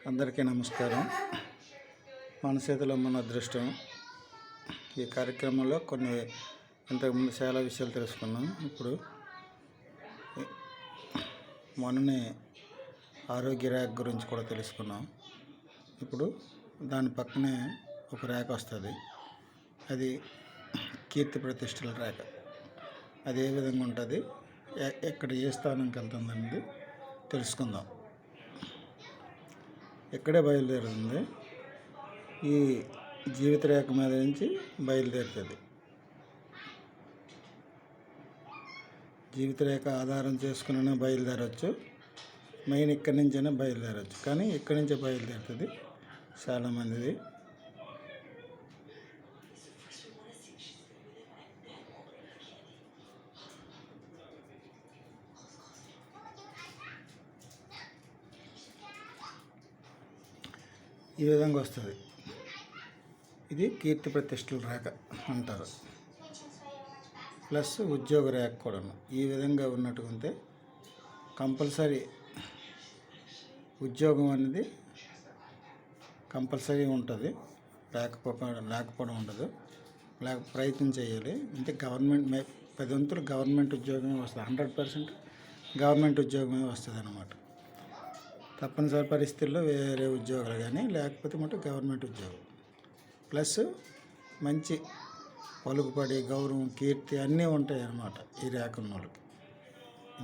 అందరికీ నమస్కారం. మన చేతిలో మన అదృష్టం. ఈ కార్యక్రమంలో ఇంతకుముందు చాలా విషయాలు తెలుసుకున్నాం. ఇప్పుడు మొన్ననే ఆరోగ్య రేఖ గురించి కూడా తెలుసుకున్నాం. ఇప్పుడు దాని పక్కనే ఒక రేఖ వస్తుంది. అది కీర్తి ప్రతిష్టల రేఖ. అది ఏ విధంగా ఉంటుంది, ఎక్కడ ఏ స్థానంకి వెళ్తుంది అనేది తెలుసుకుందాం. ఇక్కడే బయలుదేరుతుంది. ఈ జీవిత రేఖ మీద నుంచి బయలుదేరుతుంది. జీవిత రేఖ ఆధారం చేసుకుని బయలుదేరవచ్చు. మెయిన్ ఇక్కడి నుంచైనా బయలుదేరవచ్చు, కానీ ఇక్కడి నుంచే బయలుదేరుతుంది చాలామందిది. ఈ విధంగా వస్తుంది. ఇది కీర్తి ప్రతిష్టల రేఖ అంటారు. ప్లస్ ఉద్యోగ రేఖ కూడా. ఈ విధంగా ఉన్నట్టుకుంటే కంపల్సరీ ఉద్యోగం అనేది కంపల్సరీ ఉంటుంది. లేకపోవడం ఉండదు. ప్రయత్నం చేయాలి. అంటే గవర్నమెంట్ 10 వంతులు గవర్నమెంట్ ఉద్యోగమే వస్తుంది. 100% గవర్నమెంట్ ఉద్యోగమే వస్తుంది అన్నమాట. తప్పనిసరి పరిస్థితుల్లో వేరే ఉద్యోగాలు కానీ, లేకపోతే మటు గవర్నమెంట్ ఉద్యోగం. ప్లస్ మంచి పలుకుబడి, గౌరవం, కీర్తి అన్నీ ఉంటాయి అన్నమాట ఈ రేఖ ఉన్న వాళ్ళకి.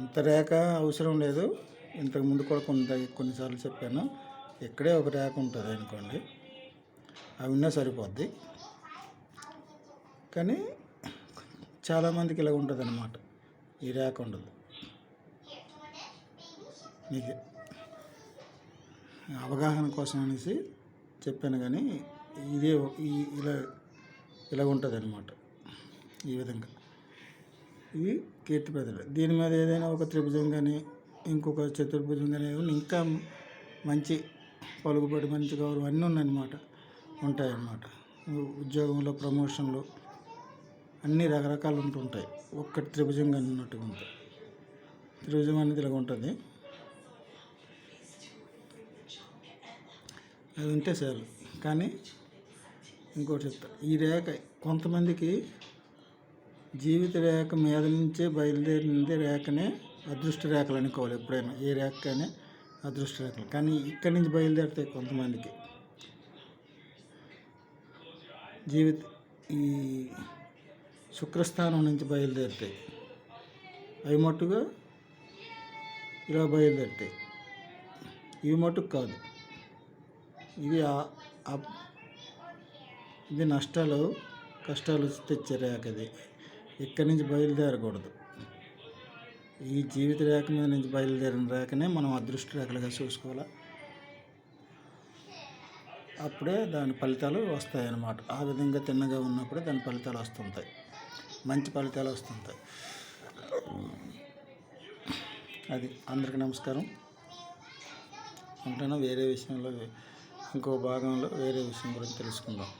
ఇంత రేఖ అవసరం లేదు. ఇంతకుముందు కూడా కొన్నిసార్లు చెప్పాను. ఇక్కడే ఒక రేఖ ఉంటుంది అనుకోండి, అవి ఉన్నా సరిపోద్ది. కానీ చాలామందికి ఇలా ఉంటుంది అన్నమాట. ఈ రేఖ ఉండదు. మీకు అవగాహన కోసం అనేసి చెప్పాను, కానీ ఇదే ఇలా ఉంటుంది అన్నమాట. ఈ విధంగా ఇది కీర్తి ప్రతిష్ట. దీని మీద ఏదైనా ఒక త్రిభుజం కానీ, ఇంకొక చతుర్భుజం కానీ ఇంకా మంచి పలుకుబడి, మంచి గౌరవం అన్నీ ఉంటాయన్నమాట. ఉద్యోగంలో ప్రమోషన్లు అన్నీ రకరకాలు ఉంటుంటాయి. ఒక్కటి త్రిభుజం కానీ ఉన్నట్టుగా ఉంటాయి. త్రిభుజం అనేది ఇలా ఉంటుంది. అది ఉంటే చాలు. కానీ ఇంకోటి చెప్తాను. ఈ రేఖ కొంతమందికి జీవిత రేఖ మీద నుంచే బయలుదేరిన రేఖనే అదృష్ట రేఖలు అనుకోవాలి. ఎప్పుడైనా ఏ రేఖ కానీ అదృష్ట రేఖలు. కానీ ఇక్కడి నుంచి బయలుదేరుతాయి కొంతమందికి. ఈ శుక్రస్థానం నుంచి బయలుదేరుతాయి. అవి మట్టుగా ఇలా బయలుదేరుతాయి. ఇవి మట్టుకు కాదు. ఇది నష్టాలు, కష్టాలు తెచ్చే రేఖ. ఇది ఇక్కడి నుంచి బయలుదేరకూడదు. ఈ జీవిత రేఖ మీద నుంచి బయలుదేరిన రేఖనే మనం అదృష్ట రేఖలుగా చూసుకోవాలి. అప్పుడే దాని ఫలితాలు వస్తాయి అన్నమాట. ఆ విధంగా తిన్నగా ఉన్నప్పుడే దాని ఫలితాలు వస్తుంటాయి. మంచి ఫలితాలు వస్తుంటాయి. అది. అందరికీ నమస్కారం. ఉంటాను. వేరే విషయంలో ఇంకో భాగంలో వేరే విషయం గురించి తెలుసుకుందాం.